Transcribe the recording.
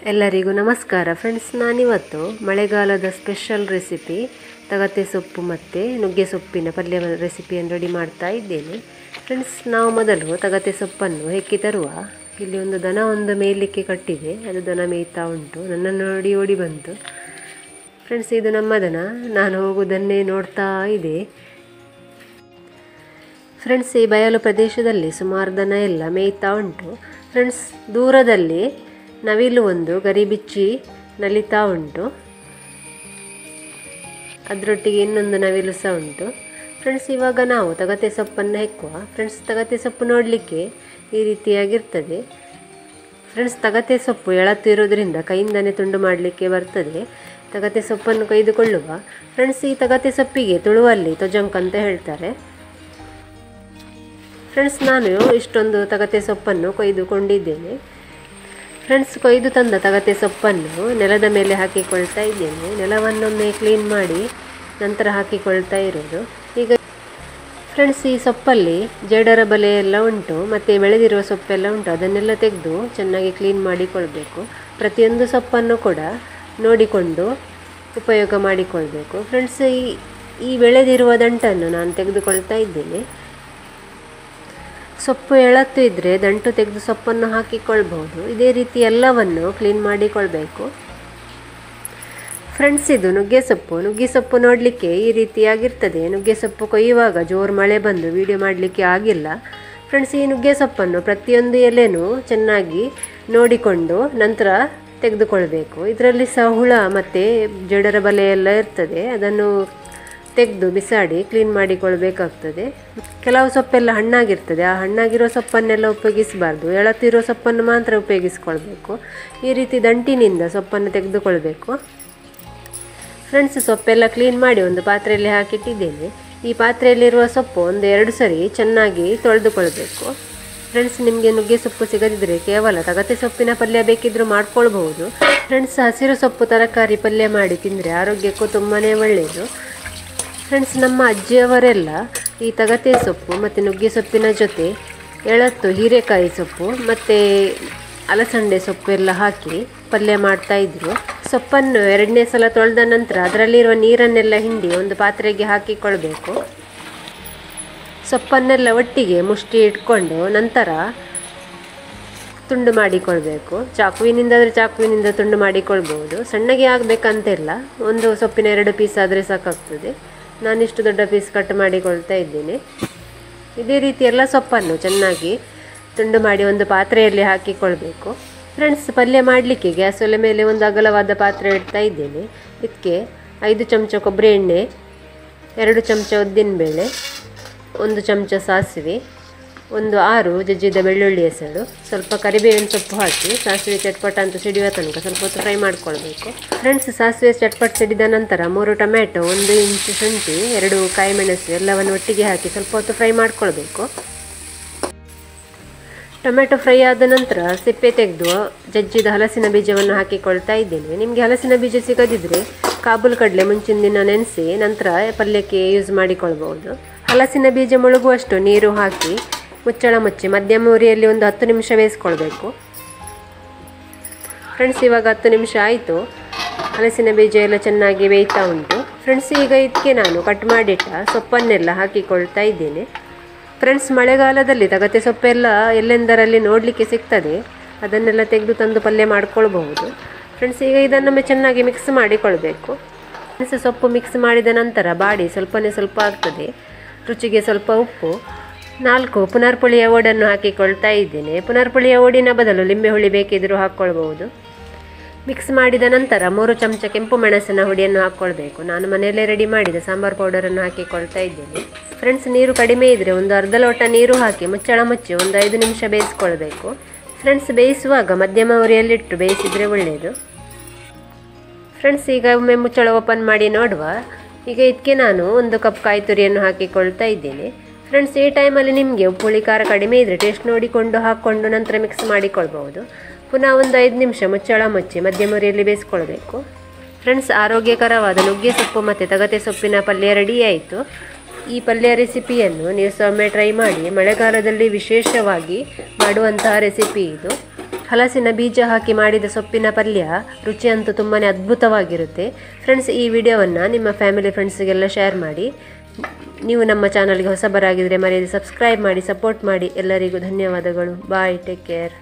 ಎಲ್ಲರಿಗೂ ನಮಸ್ಕಾರ ಫ್ರೆಂಡ್ಸ್. ನಾನಿವತ್ತು ಮಳೆಗಾಲದ ಸ್ಪೆಷಲ್ ರೆಸಿಪಿ ತಗತೆ ಸೊಪ್ಪು ಮತ್ತು ನುಗ್ಗೆ ಸೊಪ್ಪಿನ ಪಲ್ಯ ರೆಸಿಪಿಯನ್ನು ರೆಡಿ ಮಾಡ್ತಾ ಇದ್ದೇನೆ. ಫ್ರೆಂಡ್ಸ್, ನಾವು ಮೊದಲು ತಗತೆ ಸೊಪ್ಪನ್ನು ಹೆಕ್ಕಿ ತರುವ. ಇಲ್ಲಿ ಒಂದು ದನ ಮೇಯಲಿಕ್ಕೆ ಕಟ್ಟಿದೆ, ಅದು ದನ ಮೇಯ್ತಾ ಉಂಟು. ನನ್ನನ್ನು ನೋಡಿ ಓಡಿ ಬಂತು. ಫ್ರೆಂಡ್ಸ್, ಇದು ನಮ್ಮ ದನ, ನಾನು ಹೋಗುವುದನ್ನೇ ನೋಡ್ತಾ ಇದೆ. ಫ್ರೆಂಡ್ಸ್, ಈ ಬಯಲು ಪ್ರದೇಶದಲ್ಲಿ ಸುಮಾರು ದನ ಎಲ್ಲ ಮೇಯ್ತಾ ಉಂಟು. ಫ್ರೆಂಡ್ಸ್, ದೂರದಲ್ಲಿ ನವಿಲು ಒಂದು ಗರಿಬಿಚ್ಚಿ ನಲಿತಾ ಉಂಟು, ಅದರೊಟ್ಟಿಗೆ ಇನ್ನೊಂದು ನವಿಲು ಸಹ ಉಂಟು. ಫ್ರೆಂಡ್ಸ್, ಇವಾಗ ನಾವು ತಗತೆ ಸೊಪ್ಪನ್ನು ಹೆಕ್ಕುವ. ಫ್ರೆಂಡ್ಸ್, ತಗತೆ ಸೊಪ್ಪು ನೋಡಲಿಕ್ಕೆ ಈ ರೀತಿಯಾಗಿರ್ತದೆ. ಫ್ರೆಂಡ್ಸ್, ತಗತೆ ಸೊಪ್ಪು ಎಳತು ಇರೋದ್ರಿಂದ ಕೈಯಿಂದನೇ ತುಂಡು ಮಾಡಲಿಕ್ಕೆ ಬರ್ತದೆ. ತಗತೆ ಸೊಪ್ಪನ್ನು ಕೊಯ್ದುಕೊಳ್ಳುವ. ಫ್ರೆಂಡ್ಸ್, ಈ ತಗತೆ ಸೊಪ್ಪಿಗೆ ತುಳುವಲ್ಲಿ ತೊಜಂಕ್ ಅಂತ ಹೇಳ್ತಾರೆ. ಫ್ರೆಂಡ್ಸ್, ನಾನು ಇಷ್ಟೊಂದು ತಗತೆ ಸೊಪ್ಪನ್ನು ಕೊಯ್ದುಕೊಂಡಿದ್ದೇನೆ. ಫ್ರೆಂಡ್ಸ್, ಕೊಯ್ದು ತಂದ ತಗತೆ ಸೊಪ್ಪನ್ನು ನೆಲದ ಮೇಲೆ ಹಾಕಿಕೊಳ್ತಾ ಇದ್ದೇನೆ. ನೆಲವನ್ನೊಮ್ಮೆ ಕ್ಲೀನ್ ಮಾಡಿ ನಂತರ ಹಾಕಿಕೊಳ್ತಾ ಇರೋದು. ಈಗ ಫ್ರೆಂಡ್ಸ್, ಈ ಸೊಪ್ಪಲ್ಲಿ ಜೇಡರ ಬಲೆ ಎಲ್ಲ ಉಂಟು ಮತ್ತು ಬೆಳೆದಿರುವ ಸೊಪ್ಪೆಲ್ಲ ಉಂಟು. ಅದನ್ನೆಲ್ಲ ತೆಗೆದು ಚೆನ್ನಾಗಿ ಕ್ಲೀನ್ ಮಾಡಿಕೊಳ್ಬೇಕು. ಪ್ರತಿಯೊಂದು ಸೊಪ್ಪನ್ನು ಕೂಡ ನೋಡಿಕೊಂಡು ಉಪಯೋಗ ಮಾಡಿಕೊಳ್ಬೇಕು. ಫ್ರೆಂಡ್ಸ್, ಈ ಬೆಳೆದಿರುವ ದಂಟನ್ನು ನಾನು ತೆಗೆದುಕೊಳ್ತಾ ಇದ್ದೇನೆ. ಸೊಪ್ಪು ಎಳತ್ತು ಇದ್ದರೆ ದಂಟು ತೆಗೆದು ಸೊಪ್ಪನ್ನು ಹಾಕಿಕೊಳ್ಬಹುದು. ಇದೇ ರೀತಿ ಎಲ್ಲವನ್ನು ಕ್ಲೀನ್ ಮಾಡಿಕೊಳ್ಬೇಕು. ಫ್ರೆಂಡ್ಸ್, ಇದು ನುಗ್ಗೆ ಸೊಪ್ಪು ನೋಡಲಿಕ್ಕೆ ಈ ರೀತಿಯಾಗಿರ್ತದೆ. ನುಗ್ಗೆ ಸೊಪ್ಪು ಕೊಯ್ಯುವಾಗ ಜೋರು ಮಳೆ ಬಂದು ವಿಡಿಯೋ ಮಾಡಲಿಕ್ಕೆ ಆಗಿಲ್ಲ. ಫ್ರೆಂಡ್ಸ್, ಈ ನುಗ್ಗೆ ಸೊಪ್ಪನ್ನು ಪ್ರತಿಯೊಂದು ಎಲೆನೂ ಚೆನ್ನಾಗಿ ನೋಡಿಕೊಂಡು ನಂತರ ತೆಗೆದುಕೊಳ್ಬೇಕು. ಇದರಲ್ಲಿ ಸಹ ಹುಳ ಮತ್ತು ಜಡರ ಬಲೆ ಎಲ್ಲ ಇರ್ತದೆ. ಅದನ್ನು ತೆಗೆದು ಬಿಸಾಡಿ ಕ್ಲೀನ್ ಮಾಡಿಕೊಳ್ಬೇಕಾಗ್ತದೆ. ಕೆಲವು ಸೊಪ್ಪೆಲ್ಲ ಹಣ್ಣಾಗಿರ್ತದೆ. ಆ ಹಣ್ಣಾಗಿರೋ ಸೊಪ್ಪನ್ನೆಲ್ಲ ಉಪಯೋಗಿಸಬಾರ್ದು. ಎಳತಿರೋ ಸೊಪ್ಪನ್ನು ಮಾತ್ರ ಉಪಯೋಗಿಸ್ಕೊಳ್ಬೇಕು. ಈ ರೀತಿ ದಂಟಿನಿಂದ ಸೊಪ್ಪನ್ನು ತೆಗೆದುಕೊಳ್ಬೇಕು. ಫ್ರೆಂಡ್ಸ್, ಸೊಪ್ಪೆಲ್ಲ ಕ್ಲೀನ್ ಮಾಡಿ ಒಂದು ಪಾತ್ರೆಯಲ್ಲಿ ಹಾಕಿಟ್ಟಿದ್ದೇನೆ. ಈ ಪಾತ್ರೆಯಲ್ಲಿರುವ ಸೊಪ್ಪು 1-2 ಸರಿ ಚೆನ್ನಾಗಿ ತೊಳೆದುಕೊಳ್ಬೇಕು. ಫ್ರೆಂಡ್ಸ್, ನಿಮಗೆ ನುಗ್ಗೆ ಸೊಪ್ಪು ಸಿಗದಿದ್ದರೆ ಕೇವಲ ತಗತೆ ಸೊಪ್ಪಿನ ಪಲ್ಯ ಬೇಕಿದ್ದರೂ ಮಾಡ್ಕೊಳ್ಬಹುದು. ಫ್ರೆಂಡ್ಸ್, ಹಸಿರು ಸೊಪ್ಪು ತರಕಾರಿ ಪಲ್ಯ ಮಾಡಿ ತಿಂದರೆ ಆರೋಗ್ಯಕ್ಕೂ ತುಂಬಾ ಒಳ್ಳೆಯದು. ಫ್ರೆಂಡ್ಸ್, ನಮ್ಮ ಅಜ್ಜಿಯವರೆಲ್ಲ ಈ ತಗತೆ ಸೊಪ್ಪು ಮತ್ತು ನುಗ್ಗೆ ಸೊಪ್ಪಿನ ಜೊತೆ ಎಳತ್ತು ಹೀರೆಕಾಯಿ ಸೊಪ್ಪು ಮತ್ತು ಅಲಸಂಡೆ ಸೊಪ್ಪು ಎಲ್ಲ ಹಾಕಿ ಪಲ್ಯ ಮಾಡ್ತಾಯಿದ್ರು. ಸೊಪ್ಪನ್ನು 2ನೇ ಸಲ ತೊಳೆದ ನಂತರ ಅದರಲ್ಲಿರುವ ನೀರನ್ನೆಲ್ಲ ಹಿಂಡಿ ಒಂದು ಪಾತ್ರೆಗೆ ಹಾಕಿಕೊಳ್ಬೇಕು. ಸೊಪ್ಪನ್ನೆಲ್ಲ ಒಟ್ಟಿಗೆ ಮುಷ್ಟಿ ಇಟ್ಕೊಂಡು ನಂತರ ತುಂಡು ಮಾಡಿಕೊಳ್ಬೇಕು. ಚಾಕುವಿನಿಂದ ತುಂಡು ಮಾಡಿಕೊಳ್ಬೋದು. ಸಣ್ಣಗೆ ಆಗಬೇಕಂತಿಲ್ಲ. ಒಂದು ಸೊಪ್ಪಿನ 2 ಪೀಸ್ ಆದರೆ ಸಾಕಾಗ್ತದೆ. ನಾನಿಷ್ಟು ದೊಡ್ಡ ಪೀಸ್ ಕಟ್ ಮಾಡಿಕೊಳ್ತಾ ಇದ್ದೇನೆ. ಇದೇ ರೀತಿ ಎಲ್ಲ ಸೊಪ್ಪನ್ನು ಚೆನ್ನಾಗಿ ತುಂಡು ಮಾಡಿ ಒಂದು ಪಾತ್ರೆಯಲ್ಲಿ ಹಾಕಿಕೊಳ್ಬೇಕು. ಫ್ರೆಂಡ್ಸ್, ಪಲ್ಯ ಮಾಡಲಿಕ್ಕೆ ಗ್ಯಾಸ್ ಒಲೆ ಮೇಲೆ ಒಂದು ಅಗಲವಾದ ಪಾತ್ರೆ ಇಡ್ತಾ ಇದ್ದೇನೆ. ಇದಕ್ಕೆ 5 ಚಮಚ ಕೊಬ್ಬರಿ ಎಣ್ಣೆ, 2 ಚಮಚ ಉದ್ದಿನಬೇಳೆ, 1 ಚಮಚ ಸಾಸಿವೆ, 6 ಜಜ್ಜಿದ ಬೆಳ್ಳುಳ್ಳಿ ಹೆಸರು, ಸ್ವಲ್ಪ ಕರಿಬೇವಿನ ಸೊಪ್ಪು ಹಾಕಿ ಸಾಸಿವೆ ಚಟ್ಪಟ ಅಂತ ಸಿಡಿಯುವ ತನಕ ಸ್ವಲ್ಪ ಹೊತ್ತು ಫ್ರೈ ಮಾಡ್ಕೊಳ್ಬೇಕು. ಫ್ರೆಂಡ್ಸ್, ಸಾಸಿವೆ ಚಟ್ಪಟ ಸಿಡಿದ ನಂತರ 3 ಟೊಮ್ಯಾಟೊ, 1 ಇಂಚು ಶುಂಠಿ, 2 ಕಾಯಿಮೆಣಸು ಎಲ್ಲವನ್ನು ಒಟ್ಟಿಗೆ ಹಾಕಿ ಸ್ವಲ್ಪ ಹೊತ್ತು ಫ್ರೈ ಮಾಡ್ಕೊಳ್ಬೇಕು. ಟೊಮ್ಯಾಟೊ ಫ್ರೈ ಆದ ನಂತರ ಸಿಪ್ಪೆ ತೆಗೆದು ಜಜ್ಜಿದ ಹಲಸಿನ ಬೀಜವನ್ನು ಹಾಕಿಕೊಳ್ತಾ ಇದ್ದೇನೆ. ನಿಮಗೆ ಹಲಸಿನ ಬೀಜ ಸಿಗದಿದ್ದರೆ ಕಾಬೂಲ್ ಕಡಲೆ ಮುಂಚಿನ ದಿನ ನೆನೆಸಿ ನಂತರ ಪಲ್ಯಕ್ಕೆ ಯೂಸ್ ಮಾಡಿಕೊಳ್ಬಹುದು. ಹಲಸಿನ ಬೀಜ ಮುಳುಗುವಷ್ಟು ನೀರು ಹಾಕಿ ಮುಚ್ಚಳ ಮುಚ್ಚಿ ಮಧ್ಯಮ ಉರಿಯಲ್ಲಿ ಒಂದು 10 ನಿಮಿಷ ಬೇಯಿಸ್ಕೊಳ್ಬೇಕು. ಫ್ರೆಂಡ್ಸ್, ಇವಾಗ 10 ನಿಮಿಷ ಆಯಿತು. ಹಲಸಿನ ಬೀಜ ಎಲ್ಲ ಚೆನ್ನಾಗಿ ಬೇಯ್ತಾ ಉಂಟು. ಫ್ರೆಂಡ್ಸ್, ಈಗ ಇದಕ್ಕೆ ನಾನು ಕಟ್ ಮಾಡಿಟ್ಟ ಸೊಪ್ಪನ್ನೆಲ್ಲ ಹಾಕಿಕೊಳ್ತಾ ಇದ್ದೇನೆ. ಫ್ರೆಂಡ್ಸ್, ಮಳೆಗಾಲದಲ್ಲಿ ತಗತೆ ಸೊಪ್ಪೆಲ್ಲ ಎಲ್ಲೆಂದರಲ್ಲಿ ನೋಡಲಿಕ್ಕೆ ಸಿಗ್ತದೆ. ಅದನ್ನೆಲ್ಲ ತೆಗೆದು ತಂದು ಪಲ್ಯ ಮಾಡ್ಕೊಳ್ಬಹುದು. ಫ್ರೆಂಡ್ಸ್, ಈಗ ಇದನ್ನೊಮ್ಮೆ ಚೆನ್ನಾಗಿ ಮಿಕ್ಸ್ ಮಾಡಿಕೊಳ್ಬೇಕು. ಫ್ರೆಂಡ್ಸ್, ಸೊಪ್ಪು ಮಿಕ್ಸ್ ಮಾಡಿದ ನಂತರ ಬಾಡಿ ಸ್ವಲ್ಪ ಆಗ್ತದೆ. ರುಚಿಗೆ ಸ್ವಲ್ಪ ಉಪ್ಪು, 4 ಪುನರ್ಪುಳಿಯ ಓಡನ್ನು ಹಾಕಿಕೊಳ್ತಾ ಇದ್ದೇನೆ. ಪುನರ್ಪುಳಿಯ ಓಡಿನ ಬದಲು ಲಿಂಬೆ ಹುಳಿ ಬೇಕಿದ್ದರೂ ಹಾಕ್ಕೊಳ್ಬಹುದು. ಮಿಕ್ಸ್ ಮಾಡಿದ ನಂತರ 3 ಚಮಚ ಕೆಂಪು ಮೆಣಸಿನ ಹುಡಿಯನ್ನು ಹಾಕ್ಕೊಳ್ಬೇಕು. ನಾನು ಮನೆಯಲ್ಲೇ ರೆಡಿ ಮಾಡಿದ ಸಾಂಬಾರು ಪೌಡರನ್ನು ಹಾಕಿಕೊಳ್ತಾ ಇದ್ದೇನೆ. ಫ್ರೆಂಡ್ಸ್, ನೀರು ಕಡಿಮೆ ಇದ್ದರೆ ಒಂದು ಅರ್ಧ ಲೋಟ ನೀರು ಹಾಕಿ ಮುಚ್ಚಳ ಮುಚ್ಚಿ ಒಂದು 5 ನಿಮಿಷ ಬೇಯಿಸ್ಕೊಳ್ಬೇಕು. ಫ್ರೆಂಡ್ಸ್, ಬೇಯಿಸುವಾಗ ಮಧ್ಯಮ ಉರಿಯಲ್ಲಿಟ್ಟು ಬೇಯಿಸಿದರೆ ಒಳ್ಳೆಯದು. ಫ್ರೆಂಡ್ಸ್, ಈಗ ಒಮ್ಮೆ ಮುಚ್ಚಳ ಓಪನ್ ಮಾಡಿ ನೋಡುವ. ಈಗ ಇದಕ್ಕೆ ನಾನು 1 ಕಪ್ ಕಾಯಿ ತುರಿಯನ್ನು ಹಾಕಿಕೊಳ್ತಾ ಇದ್ದೇನೆ. ಫ್ರೆಂಡ್ಸ್, ಈ ಟೈಮಲ್ಲಿ ನಿಮಗೆ ಉಪ್ಪು ಹುಳಿ ಖಾರ ಕಡಿಮೆ ಇದ್ದರೆ ಟೇಸ್ಟ್ ನೋಡಿಕೊಂಡು ಹಾಕ್ಕೊಂಡು ನಂತರ ಮಿಕ್ಸ್ ಮಾಡಿಕೊಳ್ಬಹುದು. ಪುನಃ ಒಂದು 5 ನಿಮಿಷ ಮುಚ್ಚಳ ಮುಚ್ಚಿ ಮಧ್ಯಮ ಉರಿಯಲ್ಲಿ ಬೇಯಿಸ್ಕೊಳ್ಬೇಕು. ಫ್ರೆಂಡ್ಸ್, ಆರೋಗ್ಯಕರವಾದ ನುಗ್ಗೆ ಸೊಪ್ಪು ಮತ್ತು ತಗತೆ ಸೊಪ್ಪಿನ ಪಲ್ಯ ರೆಡಿ ಆಯಿತು. ಈ ಪಲ್ಯ ರೆಸಿಪಿಯನ್ನು ನೀವು ಒಮ್ಮೆ ಟ್ರೈ ಮಾಡಿ. ಮಳೆಗಾಲದಲ್ಲಿ ವಿಶೇಷವಾಗಿ ಮಾಡುವಂತಹ ರೆಸಿಪಿ ಇದು. ಹಲಸಿನ ಬೀಜ ಹಾಕಿ ಮಾಡಿದ ಸೊಪ್ಪಿನ ಪಲ್ಯ ರುಚಿ ಅಂತೂ ತುಂಬಾ ಅದ್ಭುತವಾಗಿರುತ್ತೆ. ಫ್ರೆಂಡ್ಸ್, ಈ ವಿಡಿಯೋವನ್ನು ನಿಮ್ಮ ಫ್ಯಾಮಿಲಿ ಫ್ರೆಂಡ್ಸ್ಗೆಲ್ಲ ಶೇರ್ ಮಾಡಿ. ನೀವು ನಮ್ಮ ಚಾನಲ್ಗೆ ಹೊಸಬರಾಗಿದ್ದರೆ ಮರೆಯದೆ ಸಬ್ಸ್ಕ್ರೈಬ್ ಮಾಡಿ, ಸಪೋರ್ಟ್ ಮಾಡಿ. ಎಲ್ಲರಿಗೂ ಧನ್ಯವಾದಗಳು. ಬಾಯ್, ಟೇಕ್ ಕೇರ್.